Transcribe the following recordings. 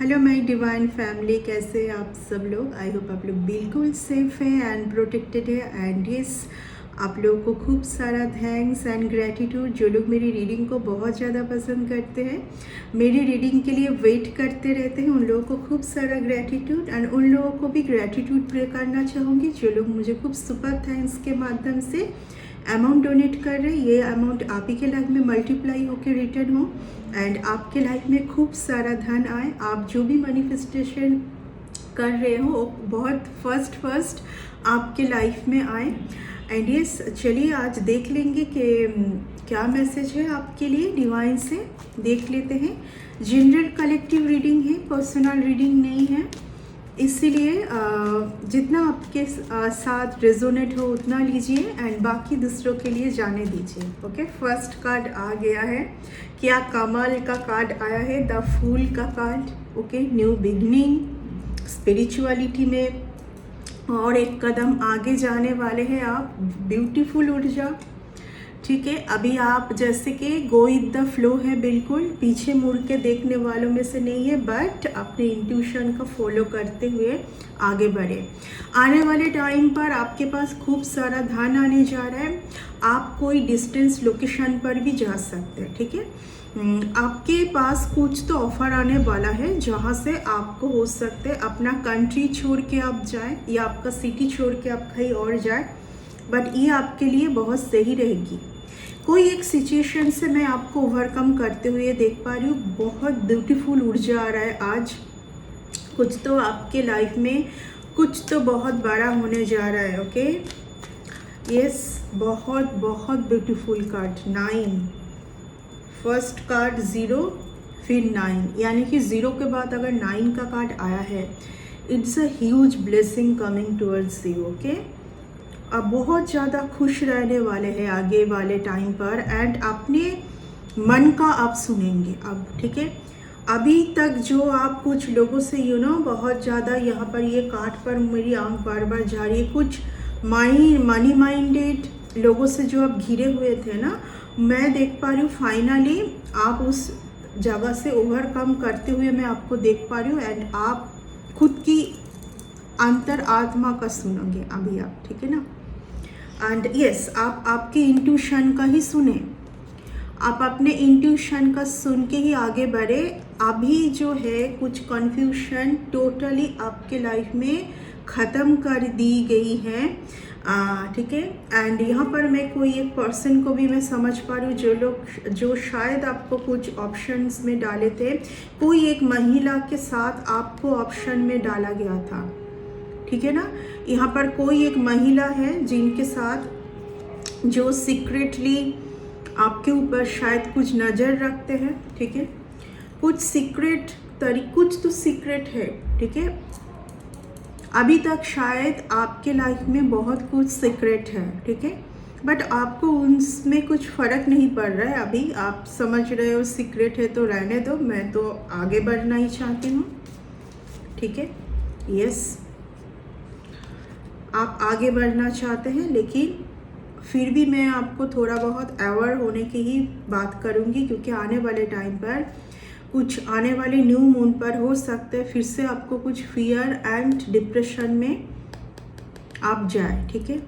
Hello my divine family, कैसे हैं आप सब लोग। आई होप आप लोग बिल्कुल सेफ हैं एंड प्रोटेक्टेड है। एंड यस, आप लोगों को खूब सारा थैंक्स एंड ग्रैटिट्यूड। जो लोग मेरी रीडिंग को बहुत ज़्यादा पसंद करते हैं, मेरी रीडिंग के लिए वेट करते रहते हैं, उन लोगों को खूब सारा ग्रैटिट्यूड। एंड उन लोगों को भी ग्रैटिट्यूड प्रे करना चाहूँगी जो लोग मुझे खूब सुपर थैंक्स के माध्यम से अमाउंट डोनेट कर रहे हैं। ये अमाउंट आप ही के लाइफ में मल्टीप्लाई होकर रिटर्न हो एंड आपके लाइफ में खूब सारा धन आए। आप जो भी मैनिफेस्टेशन कर रहे हो बहुत फर्स्ट आपके लाइफ में आए। एंड यस, चलिए आज देख लेंगे कि क्या मैसेज है आपके लिए डिवाइन से। देख लेते हैं। जनरल कलेक्टिव रीडिंग है, पर्सनल रीडिंग नहीं है, इसीलिए जितना आपके साथ रेजोनेट हो उतना लीजिए एंड बाकी दूसरों के लिए जाने दीजिए। ओके, फर्स्ट कार्ड आ गया है। क्या कमाल का कार्ड आया है, द फूल का card. Okay, new beginning, spirituality में और एक कदम आगे जाने वाले हैं आप। ब्यूटीफुल ऊर्जा, ठीक है। अभी आप जैसे कि गो विद द फ्लो है, बिल्कुल पीछे मुड़ के देखने वालों में से नहीं है, बट अपने इंट्यूशन को फॉलो करते हुए आगे बढ़े। आने वाले टाइम पर आपके पास खूब सारा धन आने जा रहा है। आप कोई डिस्टेंस लोकेशन पर भी जा सकते हैं, ठीक है। आपके पास कुछ तो ऑफर आने वाला है जहाँ से आपको हो सकते अपना कंट्री छोड़ के आप जाए या आपका सिटी छोड़ के आप कहीं और जाए, बट ये आपके लिए बहुत सही रहेगी। कोई एक सिचुएशन से मैं आपको ओवरकम करते हुए देख पा रही हूँ। बहुत ब्यूटीफुल ऊर्जा आ रहा है आज। कुछ तो आपके लाइफ में कुछ तो बहुत बड़ा होने जा रहा है। ओके, यस, बहुत बहुत ब्यूटीफुल कार्ड। 9, फर्स्ट कार्ड 0, फिर 9, यानी कि 0 के बाद अगर 9 का कार्ड आया है, it's a huge blessing coming towards you. Okay, अब बहुत ज़्यादा खुश रहने वाले हैं आगे वाले टाइम पर एंड अपने मन का आप सुनेंगे अब, ठीक है। अभी तक जो आप कुछ लोगों से बहुत ज़्यादा यहाँ पर ये कार्ड पर मेरी आंख बार बार जा रही है, कुछ मनी माइंडेड लोगों से जो आप घिरे हुए थे ना, मैं देख पा रही हूँ फाइनली आप उस जगह से ओवरकम करते हुए मैं आपको देख पा रही हूँ। एंड आप खुद की अंतर आत्मा का सुनोगे अभी आप, ठीक है ना। एंड यस, आप आपके इंट्यूशन का ही सुने, आप अपने इंट्यूशन का सुन के ही आगे बढ़े। अभी जो है कुछ कन्फ्यूशन टोटली आपके लाइफ में ख़त्म कर दी गई है, ठीक है। एंड यहाँ पर मैं कोई एक पर्सन को भी मैं समझ पा रही हूँ जो शायद आपको कुछ ऑप्शंस में डाले थे। कोई एक महिला के साथ आपको ऑप्शन में डाला गया था, ठीक है ना। यहाँ पर कोई एक महिला है जिनके साथ जो सीक्रेटली आपके ऊपर शायद कुछ नज़र रखते हैं, ठीक है। कुछ तो सीक्रेट है, ठीक है। अभी तक शायद आपके लाइफ में बहुत कुछ सीक्रेट है, ठीक है, बट आपको उनमें कुछ फ़र्क नहीं पड़ रहा है। अभी आप समझ रहे हो सीक्रेट है तो रहने दो, मैं तो आगे बढ़ना ही चाहती हूँ, ठीक है। यस, आप आगे बढ़ना चाहते हैं, लेकिन फिर भी मैं आपको थोड़ा बहुत अवेयर होने की ही बात करूंगी, क्योंकि आने वाले टाइम पर कुछ आने वाले न्यू मून पर हो सकते हैं फिर से आपको कुछ फियर एंड डिप्रेशन में आप जाए, ठीक है।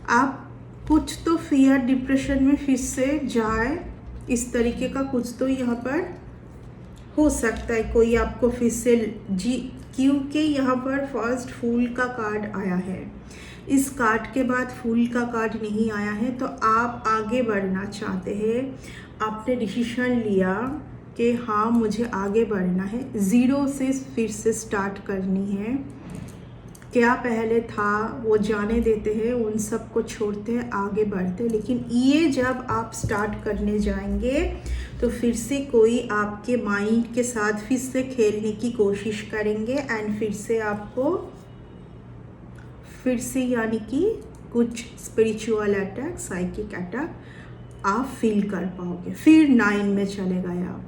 आप कुछ तो फियर डिप्रेशन में फिर से जाए, इस तरीके का कुछ तो यहाँ पर हो सकता है। कोई आपको फिर से क्योंकि यहाँ पर फर्स्ट फूल का कार्ड आया है, इस कार्ड के बाद फूल का कार्ड नहीं आया है, तो आप आगे बढ़ना चाहते हैं। आपने डिसीजन लिया कि हाँ मुझे आगे बढ़ना है, 0 से फिर से स्टार्ट करनी है। क्या पहले था वो जाने देते हैं, उन सब को छोड़ते हैं, आगे बढ़ते हैं। लेकिन ये जब आप स्टार्ट करने जाएंगे तो फिर से कोई आपके माइंड के साथ फिर से खेलने की कोशिश करेंगे एंड फिर से यानी कि कुछ स्पिरिचुअल अटैक, साइकिक अटैक आप फील कर पाओगे। फिर 9 में चले गए आप।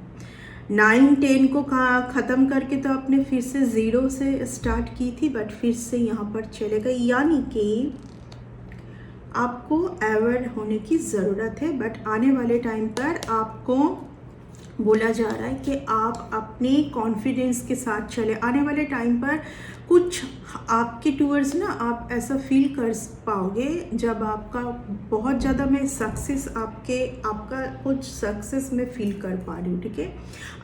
9, 10 को ख़त्म करके तो आपने फिर से 0 से स्टार्ट की थी, बट फिर से यहाँ पर चले गए, यानी कि आपको अवेयर होने की ज़रूरत है। बट आने वाले टाइम पर आपको बोला जा रहा है कि आप अपने कॉन्फिडेंस के साथ चले। आने वाले टाइम पर कुछ आपके टूवर्ड्स ना आप ऐसा फील कर पाओगे जब आपका बहुत ज़्यादा मैं सक्सेस आपका कुछ सक्सेस में फील कर पा रही हूँ। ठीक है,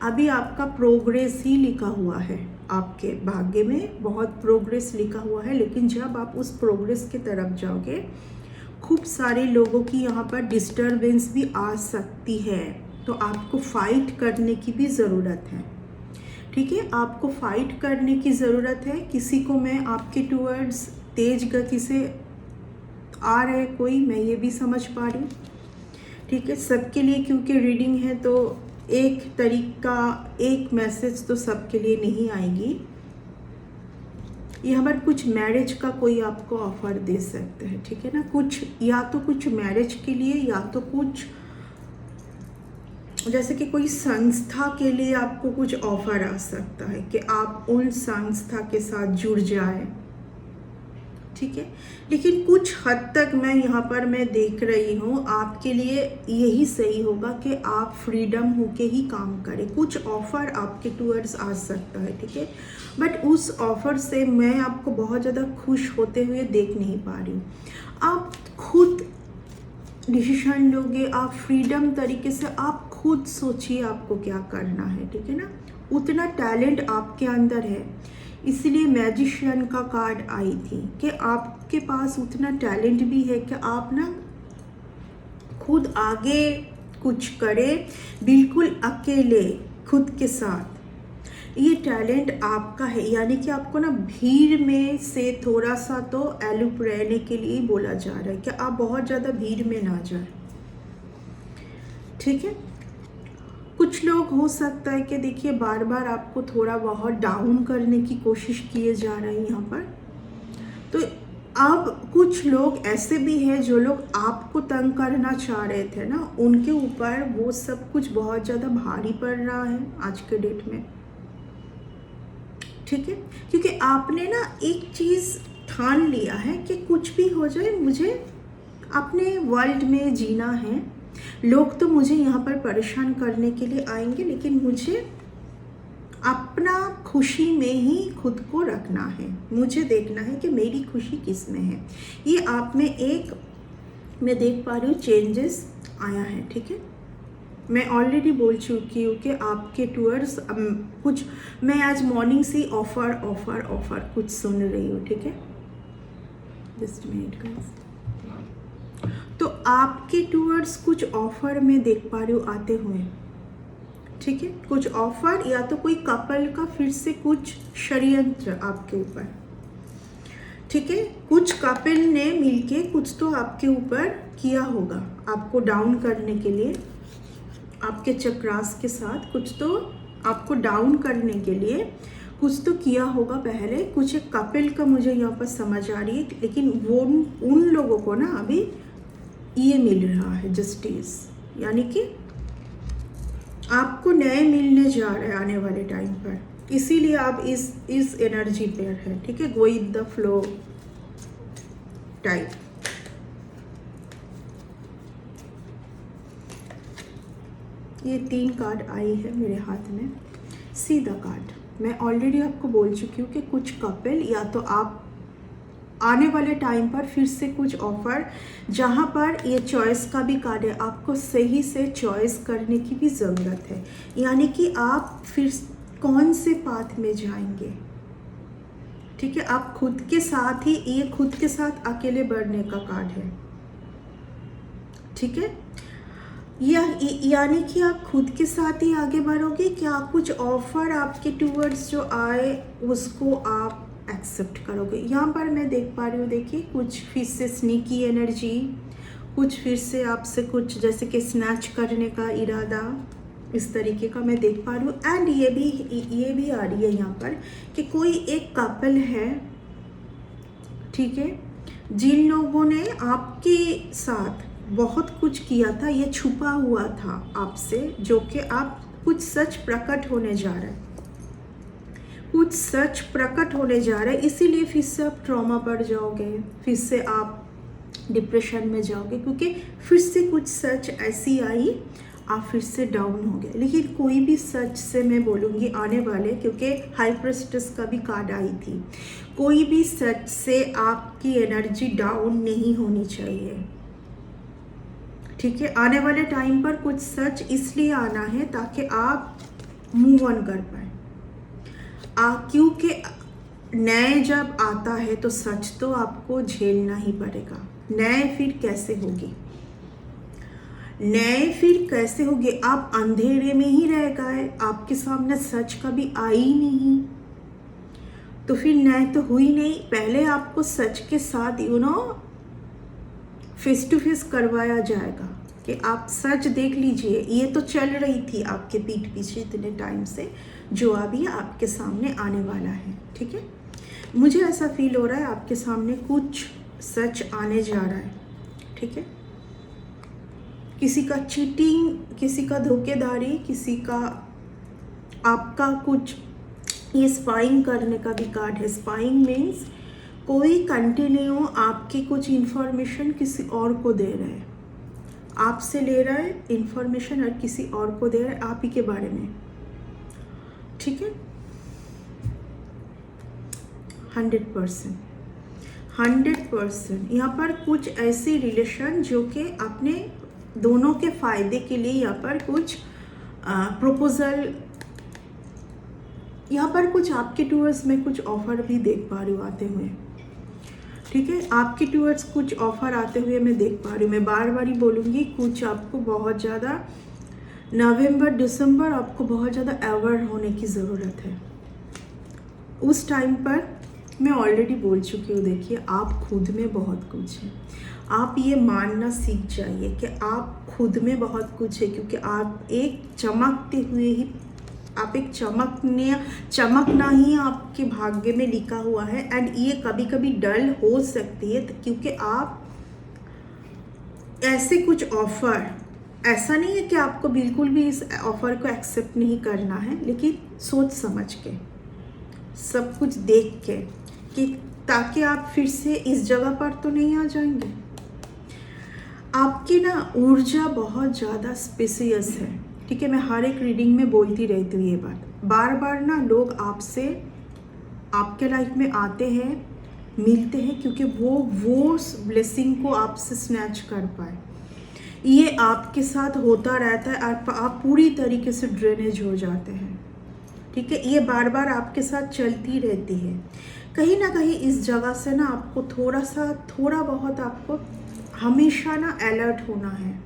अभी आपका प्रोग्रेस ही लिखा हुआ है, आपके भाग्य में बहुत प्रोग्रेस लिखा हुआ है, लेकिन जब आप उस प्रोग्रेस की तरफ जाओगे खूब सारे लोगों की यहाँ पर डिस्टरबेंस भी आ सकती है, तो आपको फाइट करने की भी ज़रूरत है। ठीक है, आपको फाइट करने की ज़रूरत है। किसी को मैं आपके टूवर्ड्स तेज गति से आ रहे कोई, मैं ये भी समझ पा रही हूँ। ठीक है, सबके लिए क्योंकि रीडिंग है तो एक तरीका, एक मैसेज तो सबके लिए नहीं आएगी। यहाँ पर कुछ मैरिज का कोई आपको ऑफर दे सकते हैं। ठीक है ना, कुछ या तो कुछ मैरिज के लिए या तो कुछ जैसे कि कोई संस्था के लिए आपको कुछ ऑफर आ सकता है कि आप उन संस्था के साथ जुड़ जाए। ठीक है, लेकिन कुछ हद तक मैं देख रही हूँ आपके लिए यही सही होगा कि आप फ्रीडम होके ही काम करें। कुछ ऑफ़र आपके टूवर्ड्स आ सकता है। ठीक है, बट उस ऑफ़र से मैं आपको बहुत ज़्यादा खुश होते हुए देख नहीं पा रही हूँ। आप खुद डिसीजन लोगे, आप फ्रीडम तरीके से आप खुद सोचिए आपको क्या करना है। ठीक है ना, उतना टैलेंट आपके अंदर है, इसलिए मैजिशियन का कार्ड आई थी कि आपके पास उतना टैलेंट भी है कि आप ना खुद आगे कुछ करें, बिल्कुल अकेले खुद के साथ। ये टैलेंट आपका है, यानी कि आपको ना भीड़ में से थोड़ा सा तो एलुप रहने के लिए बोला जा रहा है कि आप बहुत ज़्यादा भीड़ में ना जाए। ठीक है, कुछ लोग हो सकता है कि देखिए बार बार आपको थोड़ा बहुत डाउन करने की कोशिश किए जा रहे हैं यहाँ पर। तो अब कुछ लोग ऐसे भी हैं जो लोग आपको तंग करना चाह रहे थे ना, उनके ऊपर वो सब कुछ बहुत ज़्यादा भारी पड़ रहा है आज के डेट में। ठीक है, क्योंकि आपने ना एक चीज़ ठान लिया है कि कुछ भी हो जाए मुझे अपने वर्ल्ड में जीना है। लोग तो मुझे यहाँ पर परेशान करने के लिए आएंगे, लेकिन मुझे अपना खुशी में ही खुद को रखना है। मुझे देखना है कि मेरी खुशी किस में है। ये आप में एक मैं देख पा रही हूँ चेंजेस आया है। ठीक है, मैं ऑलरेडी बोल चुकी हूँ कि आपके टूवर्ड्स कुछ मैं आज मॉर्निंग से ऑफर ऑफर ऑफर कुछ सुन रही हूँ। ठीक है, जस्ट मिनट गाइस। तो आपके टूवर्ड्स कुछ ऑफर में देख पा रही हूँ आते हुए। ठीक है, कुछ ऑफर या तो कोई कपल का फिर से कुछ षड्यंत्र आपके ऊपर। ठीक है, कुछ कपल ने मिलके कुछ तो आपके ऊपर किया होगा आपको डाउन करने के लिए, आपके चक्रास के साथ कुछ तो आपको डाउन करने के लिए कुछ तो किया होगा पहले। कुछ एक कपल का मुझे यहाँ पर समझ आ रही है, लेकिन वो उन लोगों को ना अभी ये मिल रहा है जस्टिस, यानी कि आपको न्याय मिलने जा रहा है आने वाले टाइम पर, इसीलिए आप इस एनर्जी पे है। ठीक है, go with the flow type. ये 3 कार्ड आई है मेरे हाथ में। सीधा कार्ड मैं ऑलरेडी आपको बोल चुकी हूँ कि कुछ कपल या तो आप आने वाले टाइम पर फिर से कुछ ऑफर, जहाँ पर ये चॉइस का भी कार्ड है, आपको सही से चॉइस करने की भी ज़रूरत है, यानी कि आप फिर कौन से पाथ में जाएंगे। ठीक है, आप खुद के साथ ही, ये खुद के साथ अकेले बढ़ने का कार्ड है। ठीक है, यानी कि आप खुद के साथ ही आगे बढ़ोगे। क्या कुछ ऑफर आपके टूवर्ड्स जो आए उसको आप एक्सेप्ट करोगे। यहाँ पर मैं देख पा रही हूँ, देखिए कुछ फिर से स्नीकी एनर्जी, कुछ फिर से आपसे कुछ जैसे कि स्नैच करने का इरादा, इस तरीके का मैं देख पा रही हूँ। एंड ये भी आ रही है यहाँ पर कि कोई एक कपल है, ठीक है, जिन लोगों ने आपके साथ बहुत कुछ किया था, ये छुपा हुआ था आपसे, जो कि आप कुछ सच प्रकट होने जा रहा है, कुछ सच प्रकट होने जा रहा है। इसीलिए फिर से आप ट्रॉमा पर जाओगे, फिर से आप डिप्रेशन में जाओगे, क्योंकि फिर से कुछ सच ऐसी आई आप फिर से डाउन हो गए। लेकिन कोई भी सच से मैं बोलूँगी आने वाले, क्योंकि हाई प्रेस्टिस का भी कार्ड आई थी, कोई भी सच से आपकी एनर्जी डाउन नहीं होनी चाहिए, ठीक है। आने वाले टाइम पर कुछ सच इसलिए आना है ताकि आप मूव ऑन कर पाए, क्योंकि न्याय जब आता है तो सच तो आपको झेलना ही पड़ेगा। न्याय फिर कैसे होगी, न्याय फिर कैसे होगी? आप अंधेरे में ही रह गए, आपके सामने सच कभी आई नहीं, तो फिर न्याय तो हुई नहीं। पहले आपको सच के साथ फेस टू फेस करवाया जाएगा कि आप सच देख लीजिए, ये तो चल रही थी आपके पीठ पीछे इतने टाइम से, जो अभी आपके सामने आने वाला है, ठीक है। मुझे ऐसा फील हो रहा है आपके सामने कुछ सच आने जा रहा है, ठीक है। किसी का चीटिंग, किसी का धोखेधारी, किसी का आपका कुछ, ये स्पाइंग करने का भी कार्ड है। स्पाइंग मीन्स कोई कंटिन्यू आपकी कुछ इंफॉर्मेशन किसी और को दे रहा है, आपसे ले रहा है इंफॉर्मेशन और किसी और को दे रहा है आप ही के बारे में, ठीक है। 100% यहाँ पर कुछ ऐसी रिलेशन जो कि अपने दोनों के फायदे के लिए यहाँ पर कुछ प्रपोजल, यहाँ पर कुछ आपके टूवर्ड्स में कुछ ऑफर भी देख पा रही हूँ आते हुए, ठीक है। आपके टूवर्ड्स कुछ ऑफर आते हुए मैं देख पा रही हूँ। मैं बार बार ही बोलूँगी, कुछ आपको बहुत ज़्यादा नवंबर दिसंबर आपको बहुत ज़्यादा अवेयर होने की ज़रूरत है। उस टाइम पर मैं ऑलरेडी बोल चुकी हूँ, देखिए आप खुद में बहुत कुछ है, आप ये मानना सीख जाइए कि आप खुद में बहुत कुछ है, क्योंकि आप एक चमकते हुए ही, आप एक चमकना ही आपके भाग्य में लिखा हुआ है। एंड ये कभी कभी डल हो सकती है, क्योंकि आप ऐसे कुछ ऑफर, ऐसा नहीं है कि आपको बिल्कुल भी इस ऑफर को एक्सेप्ट नहीं करना है, लेकिन सोच समझ के, सब कुछ देख के, कि ताकि आप फिर से इस जगह पर तो नहीं आ जाएंगे। आपकी ना ऊर्जा बहुत ज़्यादा स्पेसियस है, ठीक है। मैं हर एक रीडिंग में बोलती रहती हूँ ये बात, बार बार ना लोग आपसे, आपके लाइफ में आते हैं, मिलते हैं, क्योंकि वो ब्लेसिंग को आपसे स्नैच कर पाए। ये आपके साथ होता रहता है, आप पूरी तरीके से ड्रेनेज हो जाते हैं, ठीक है। ये बार बार आपके साथ चलती रहती है। कहीं ना कहीं इस जगह से ना आपको थोड़ा बहुत आपको हमेशा ना अलर्ट होना है।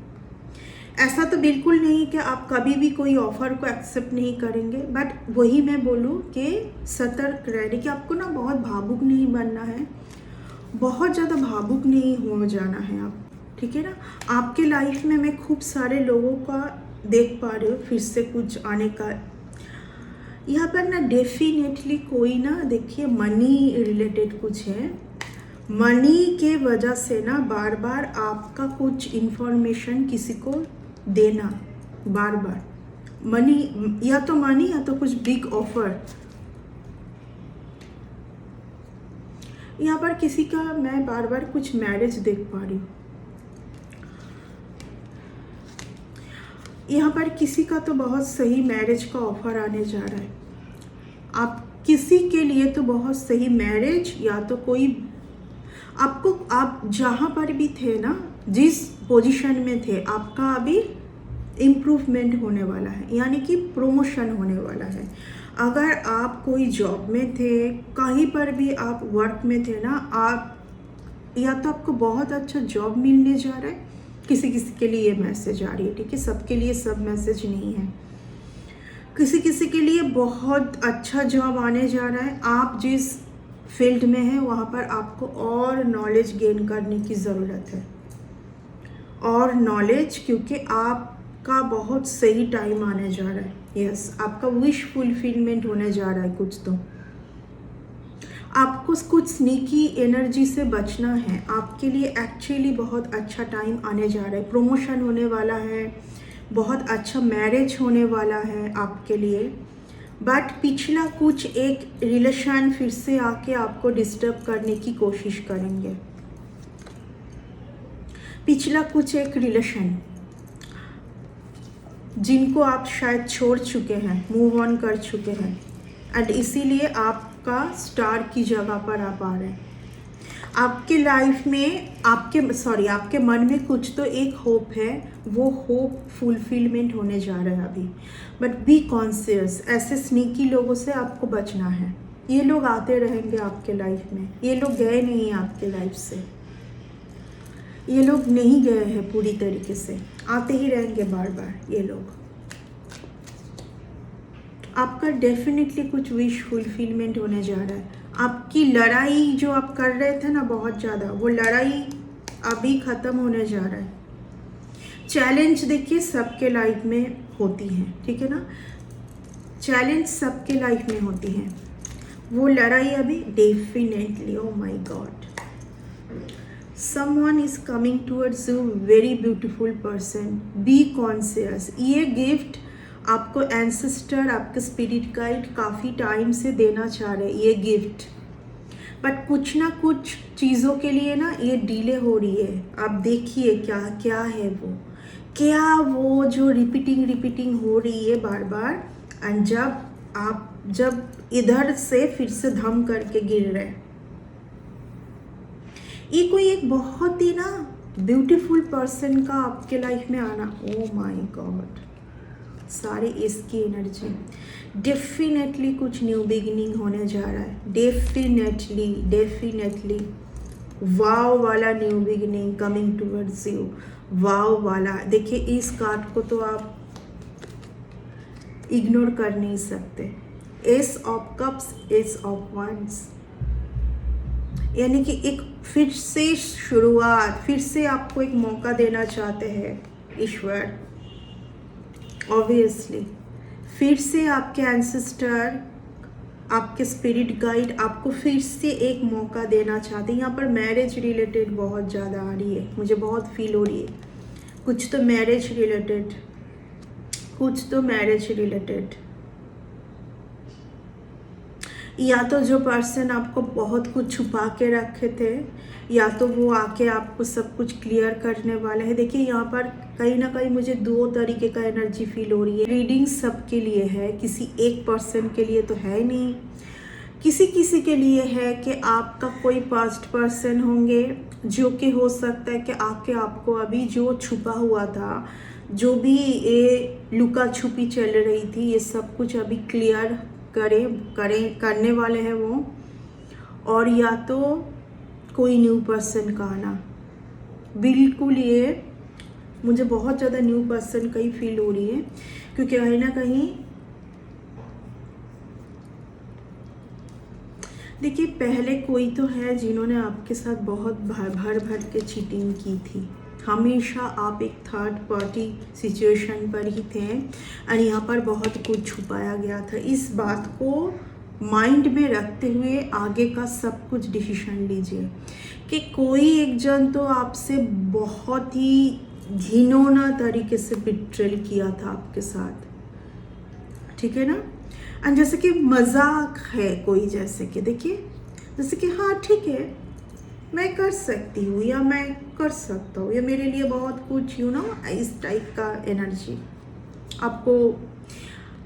ऐसा तो बिल्कुल नहीं कि आप कभी भी कोई ऑफर को एक्सेप्ट नहीं करेंगे, बट वही मैं बोलूँ कि सतर्क रहने कि आपको ना बहुत भावुक नहीं बनना है, बहुत ज़्यादा भावुक नहीं हो जाना है आप, ठीक है ना। आपके लाइफ में मैं खूब सारे लोगों का देख पा रही हूँ फिर से कुछ आने का। यहाँ पर ना डेफिनेटली कोई ना, देखिए मनी रिलेटेड कुछ है, मनी के वजह से ना बार बार आपका कुछ इंफॉर्मेशन किसी को देना, बार बार मनी, या तो मनी या तो कुछ बिग ऑफर। यहाँ पर किसी का मैं बार बार कुछ मैरिज देख पा रही हूँ। यहाँ पर किसी का तो बहुत सही मैरिज का ऑफर आने जा रहा है। आप किसी के लिए तो बहुत सही मैरिज, या तो कोई आपको, आप जहाँ पर भी थे ना, जिस पोजीशन में थे, आपका अभी इम्प्रूवमेंट होने वाला है, यानी कि प्रमोशन होने वाला है। अगर आप कोई जॉब में थे, कहीं पर भी आप वर्क में थे ना, आप या तो आपको बहुत अच्छा जॉब मिलने जा रहा है, किसी किसी के लिए ये मैसेज आ रही है, ठीक है। सबके लिए सब मैसेज नहीं है, किसी किसी के लिए बहुत अच्छा जॉब आने जा रहा है। आप जिस फील्ड में हैं वहाँ पर आपको और नॉलेज गेन करने की ज़रूरत है, और नॉलेज, क्योंकि आपका बहुत सही टाइम आने जा रहा है। यस, आपका विश फुलफिलमेंट होने जा रहा है। कुछ तो आपको कुछ स्नीकी एनर्जी से बचना है। आपके लिए एक्चुअली बहुत अच्छा टाइम आने जा रहा है, प्रमोशन होने वाला है, बहुत अच्छा मैरिज होने वाला है आपके लिए। बट पिछला कुछ एक रिलेशन फिर से आके आपको डिस्टर्ब करने की कोशिश करेंगे। पिछला कुछ एक रिलेशन, जिनको आप शायद छोड़ चुके हैं, मूव ऑन कर चुके हैं, एंड इसीलिए आपका स्टार की जगह पर आप आ रहे हैं। आपके लाइफ में आपके मन में कुछ तो एक होप है, वो होप फुलफिलमेंट होने जा रहा है अभी। बट बी कॉन्शियस, ऐसे स्नीकी लोगों से आपको बचना है। ये लोग आते रहेंगे आपके लाइफ में, ये लोग गए नहीं हैं आपके लाइफ से, ये लोग नहीं गए हैं पूरी तरीके से, आते ही रहेंगे बार बार ये लोग। आपका डेफिनेटली कुछ विश फुलफिलमेंट होने जा रहा है। आपकी लड़ाई जो आप कर रहे थे ना बहुत ज़्यादा, वो लड़ाई अभी ख़त्म होने जा रहा है। चैलेंज देखिए सबके लाइफ में होती हैं, ठीक है ना, चैलेंज सबके लाइफ में होती हैं। वो लड़ाई अभी definitely, oh my God, someone is coming towards you, very beautiful person, be conscious। ये गिफ्ट आपको एंसेस्टर, आपके स्पिरिट गाइड काफ़ी टाइम से देना चाह रहे हैं ये गिफ्ट, बट कुछ ना कुछ चीज़ों के लिए ना ये डिले हो रही है। आप देखिए क्या क्या है वो जो रिपीटिंग हो रही है बार बार, एंड जब इधर से फिर से धम करके गिर रहे हैं। ये कोई एक बहुत ही ना ब्यूटीफुल पर्सन का आपके लाइफ में आना, ओ माय गॉड, सारे इसकी एनर्जी, डेफिनेटली कुछ न्यू बिगिनिंग होने जा रहा है। डेफिनेटली वाव वाला new beginning coming towards you, wow वाला। देखिए इस कार्ड को तो आप इग्नोर कर नहीं सकते। S of cups, S of wands, यानी कि एक फिर से शुरुआत, फिर से आपको एक मौका देना चाहते हैं ईश्वर। ऑब्वियसली फिर से आपके एंसेस्टर, आपके स्पिरिट गाइड आपको फिर से एक मौका देना चाहते हैं। यहाँ पर मैरिज रिलेटेड बहुत ज़्यादा आ रही है, मुझे बहुत फील हो रही है। कुछ तो मैरिज रिलेटेड, या तो जो पर्सन आपको बहुत कुछ छुपा के रखे थे, या तो वो आके आपको सब कुछ क्लियर करने वाला है। देखिए यहाँ पर कहीं ना कहीं मुझे दो तरीके का एनर्जी फील हो रही है। रीडिंग सबके लिए है, किसी एक पर्सन के लिए तो है नहीं, किसी के लिए है कि आपका कोई पास्ट पर्सन होंगे जो कि हो सकता है कि आके आपको अभी जो छुपा हुआ था, जो भी ये लुका छुपी चल रही थी, ये सब कुछ अभी क्लियर करने वाले हैं वो। और या तो कोई न्यू पर्सन का आना, बिल्कुल ये मुझे बहुत ज़्यादा न्यू पर्सन का ही फील हो रही है, क्योंकि कहीं ना कहीं देखिए पहले कोई तो है जिन्होंने आपके साथ बहुत भर के चीटिंग की थी। हमेशा आप एक थर्ड पार्टी सिचुएशन पर ही थे, और यहाँ पर बहुत कुछ छुपाया गया था। इस बात को माइंड में रखते हुए आगे का सब कुछ डिसीजन लीजिए कि कोई एक जन तो आपसे बहुत ही घिनौना तरीके से बिट्रेल किया था आपके साथ, ठीक है ना। एंड जैसे कि मजाक है कोई, जैसे कि देखिए जैसे कि हाँ ठीक है मैं कर सकती हूँ, या मैं कर सकता हूँ, या मेरे लिए बहुत कुछ इस टाइप का एनर्जी। आपको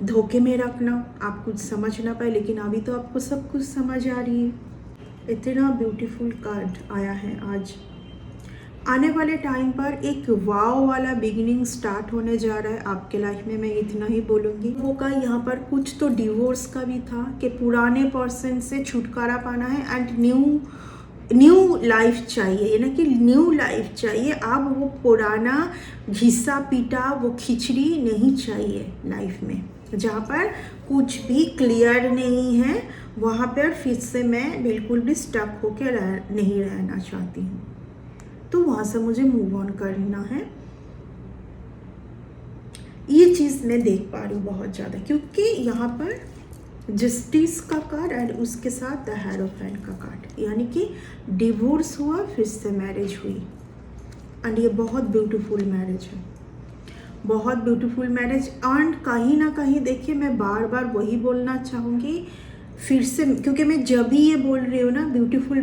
धोखे में रखना, आप कुछ समझ ना पाए, लेकिन अभी तो आपको सब कुछ समझ आ रही है। इतना ब्यूटीफुल कार्ड आया है आज। आने वाले टाइम पर एक वाव वाला बिगिनिंग स्टार्ट होने जा रहा है आपके लाइफ में, मैं इतना ही बोलूँगी। वो का यहाँ पर कुछ तो डिवोर्स का भी था कि पुराने पर्सन से छुटकारा पाना है एंड न्यू लाइफ चाहिए, यानी कि न्यू लाइफ चाहिए। अब वो पुराना घिसा पीटा वो खिचड़ी नहीं चाहिए लाइफ में, जहाँ पर कुछ भी क्लियर नहीं है, वहाँ पर फिर से मैं बिल्कुल भी स्टक होकर नहीं रहना चाहती हूँ। तो वहाँ से मुझे मूव ऑन करना है। ये चीज़ मैं देख पा रही हूँ बहुत ज़्यादा, क्योंकि यहाँ पर जस्टिस का कार्ड एंड उसके साथ द हेरोफेंट का कार्ड, यानी कि डिवोर्स हुआ फिर से मैरिज हुई, एंड ये बहुत ब्यूटीफुल मैरिज है, बहुत ब्यूटीफुल मैरिज। एंड कहीं ना कहीं देखिए मैं बार बार वही बोलना चाहूँगी, फिर से, क्योंकि मैं जब भी ये बोल रही हूँ ना ब्यूटीफुल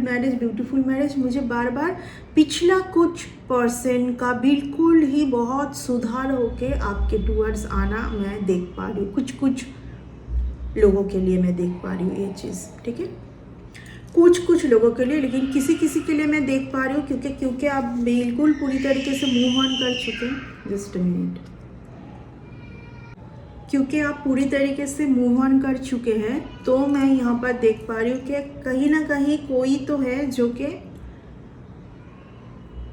मैरिज, मुझे बार बार पिछला कुछ % का बिल्कुल ही बहुत सुधार होके आपके टूवर्ड्स आना मैं देख पा रही हूँ। कुछ लोगों के लिए मैं देख पा रही हूँ ये चीज़, ठीक है, कुछ लोगों के लिए, लेकिन किसी के लिए मैं देख पा रही हूँ क्योंकि आप बिल्कुल पूरी तरीके से मूव ऑन कर चुके हैं। Just a minute. क्योंकि आप पूरी तरीके से मूव ऑन कर चुके हैं, तो मैं यहाँ पर देख पा रही हूँ कि कहीं ना कहीं कोई तो है जो कि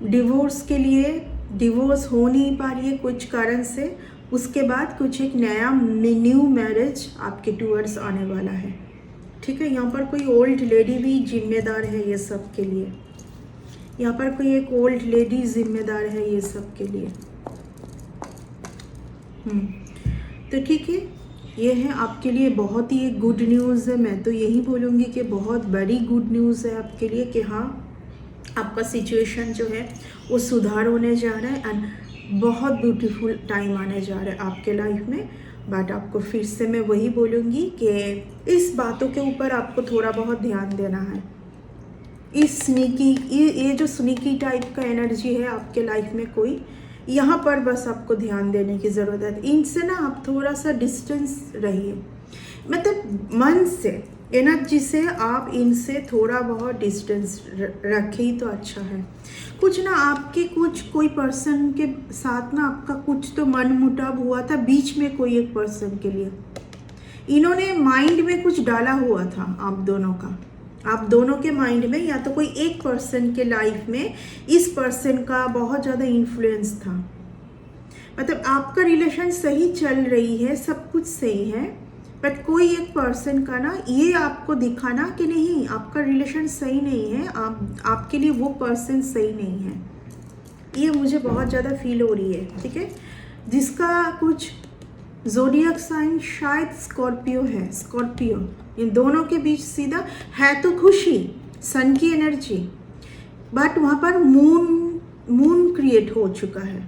डिवोर्स हो नहीं पा रही है कुछ कारण से। उसके बाद कुछ एक नया न्यू मैरिज आपके टूवर्ड्स आने वाला है, ठीक है। यहाँ पर कोई ओल्ड लेडी भी जिम्मेदार है ये सब के लिए, यहाँ पर कोई एक ओल्ड लेडी जिम्मेदार है ये सब के लिए। तो ठीक है, ये है आपके लिए बहुत ही एक गुड न्यूज़ है। मैं तो यही बोलूँगी कि बहुत बड़ी गुड न्यूज़ है आपके लिए कि हाँ, आपका सिचुएशन जो है वो सुधार होने जा रहा है एंड बहुत ब्यूटीफुल टाइम आने जा रहा है आपके लाइफ में। बट आपको फिर से मैं वही बोलूँगी कि इस बातों के ऊपर आपको थोड़ा बहुत ध्यान देना है। इस स्नीकी, ये जो स्नीकी टाइप का एनर्जी है आपके लाइफ में कोई, यहाँ पर बस आपको ध्यान देने की ज़रूरत है। इनसे ना आप थोड़ा सा डिस्टेंस रहिए, मतलब मन से, एनर्जी से आप इनसे थोड़ा बहुत डिस्टेंस रखें ही तो अच्छा है। कुछ ना आपके कोई पर्सन के साथ ना आपका कुछ तो मन मुटाव हुआ था बीच में, कोई एक पर्सन के लिए इन्होंने माइंड में कुछ डाला हुआ था आप दोनों के माइंड में, या तो कोई एक पर्सन के लाइफ में इस पर्सन का बहुत ज़्यादा इन्फ्लुएंस था। मतलब आपका रिलेशन सही चल रही है, सब कुछ सही है, बट कोई एक पर्सन का ना ये आपको दिखाना कि नहीं आपका रिलेशन सही नहीं है, आपके लिए वो पर्सन सही नहीं है, ये मुझे बहुत ज़्यादा फील हो रही है, ठीक है। जिसका कुछ ज़ोडिएक साइन शायद स्कॉर्पियो है, इन दोनों के बीच सीधा है तो खुशी, सन की एनर्जी, बट वहाँ पर मून क्रिएट हो चुका है,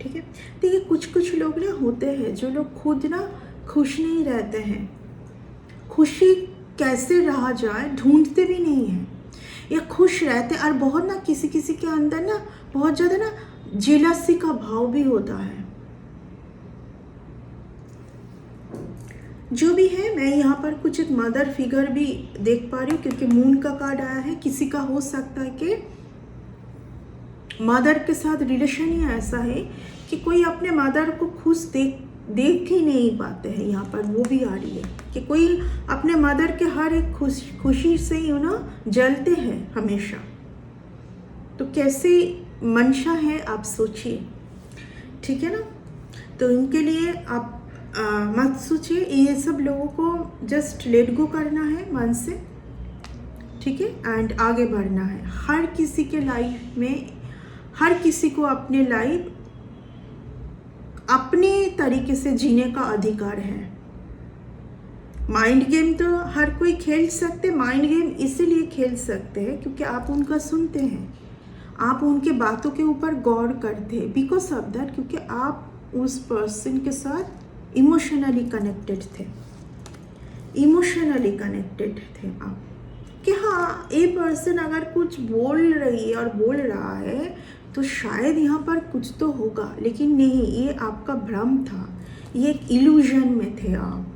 ठीक है। देखिए कुछ लोग ना होते हैं जो लोग खुद ना खुश नहीं रहते हैं, खुशी कैसे रहा जाए ढूंढते भी नहीं हैं, या खुश रहते और बहुत ना किसी के अंदर ना बहुत ज़्यादा ना जेलसी का भाव भी होता है। जो भी है, मैं यहाँ पर कुछ एक मदर फिगर भी देख पा रही हूँ क्योंकि मून का कार्ड आया है। किसी का हो सकता है कि मदर के साथ रिलेशन ही ऐसा है कि कोई अपने मदर को खुश देख ही नहीं पाते हैं। यहाँ पर वो भी आ रही है कि कोई अपने मदर के हर एक खुशी से ही ना जलते हैं हमेशा। तो कैसी मंशा है आप सोचिए, ठीक है ना। तो इनके लिए आप मत सोचिए, ये सब लोगों को जस्ट लेट गो करना है मन से, ठीक है, एंड आगे बढ़ना है। हर किसी के लाइफ में, हर किसी को अपने लाइफ अपने तरीके से जीने का अधिकार है। माइंड गेम तो हर कोई खेल सकते, माइंड गेम इसीलिए खेल सकते हैं क्योंकि आप उनका सुनते हैं, आप उनके बातों के ऊपर गौर करते हैं, बिकॉज ऑफ दैट, क्योंकि आप उस पर्सन के साथ इमोशनली कनेक्टेड थे आप कि हाँ, ये पर्सन अगर कुछ बोल रही है और बोल रहा है तो शायद यहाँ पर कुछ तो होगा, लेकिन नहीं, ये आपका भ्रम था, ये एक इल्यूजन में थे आप,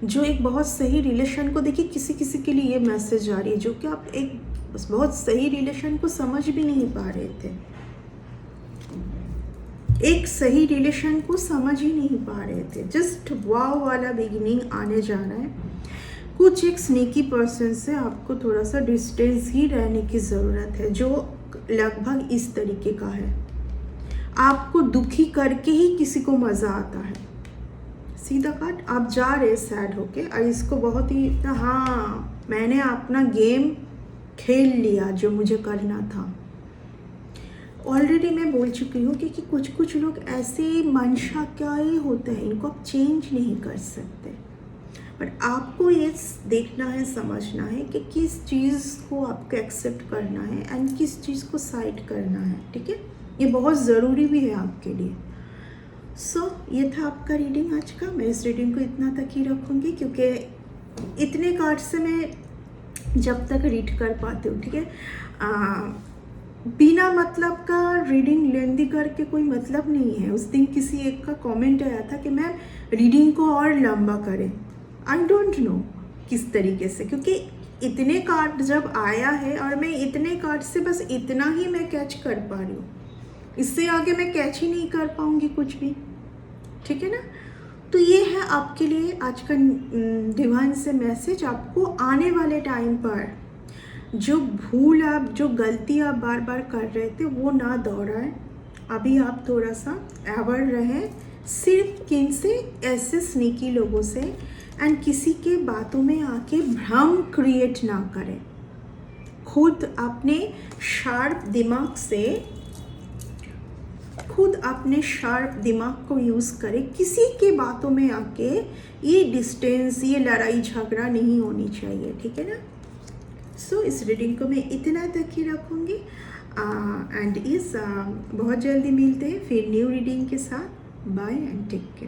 जो एक बहुत सही रिलेशन को, देखिए किसी के लिए ये मैसेज आ रही है जो कि आप एक बहुत सही रिलेशन को समझ भी नहीं पा रहे थे, एक सही रिलेशन को समझ ही नहीं पा रहे थे। जस्ट वाव वाला बिगिनिंग आने जाना है। कुछ एक स्नीकी पर्सन से आपको थोड़ा सा डिस्टेंस ही रहने की ज़रूरत है, जो लगभग इस तरीके का है, आपको दुखी करके ही किसी को मज़ा आता है। सीधा काट, आप जा रहे सैड होके और इसको बहुत ही, हाँ मैंने अपना गेम खेल लिया जो मुझे करना था। ऑलरेडी मैं बोल चुकी हूँ कि कुछ लोग ऐसे मंशा क्या ही होते हैं, इनको आप चेंज नहीं कर सकते, बट आपको ये देखना है, समझना है कि किस चीज़ को आपको एक्सेप्ट करना है एंड किस चीज़ को साइड करना है, ठीक है। ये बहुत ज़रूरी भी है आपके लिए। सो ये था आपका रीडिंग आज का। मैं इस रीडिंग को इतना तक ही रखूँगी क्योंकि इतने कार्ड से मैं जब तक रीड कर पाती हूँ, ठीक है। बिना मतलब का रीडिंग लेंदी करके कोई मतलब नहीं है। उस दिन किसी एक का कमेंट आया था कि मैम रीडिंग को और लंबा करें। आई डोंट नो किस तरीके से, क्योंकि इतने कार्ड जब आया है और मैं इतने कार्ड से बस इतना ही मैं कैच कर पा रही हूँ, इससे आगे मैं कैच ही नहीं कर पाऊँगी कुछ भी, ठीक है ना। तो ये है आपके लिए आज का डिवाइन से मैसेज। आपको आने वाले टाइम पर जो भूल आप, जो गलती आप बार बार कर रहे थे वो ना दोहराएं। अभी आप थोड़ा सा अवेयर रहें, सिर्फ किन से, ऐसे स्नीकी लोगों से, एंड किसी के बातों में आके भ्रम क्रिएट ना करें। खुद अपने शार्प दिमाग को यूज़ करें। किसी के बातों में आके ये डिस्टेंस, ये लड़ाई झगड़ा नहीं होनी चाहिए, ठीक है ना। सो इस रीडिंग को मैं इतना तक ही रखूँगी एंड बहुत जल्दी मिलते हैं फिर न्यू रीडिंग के साथ। Bye and take care.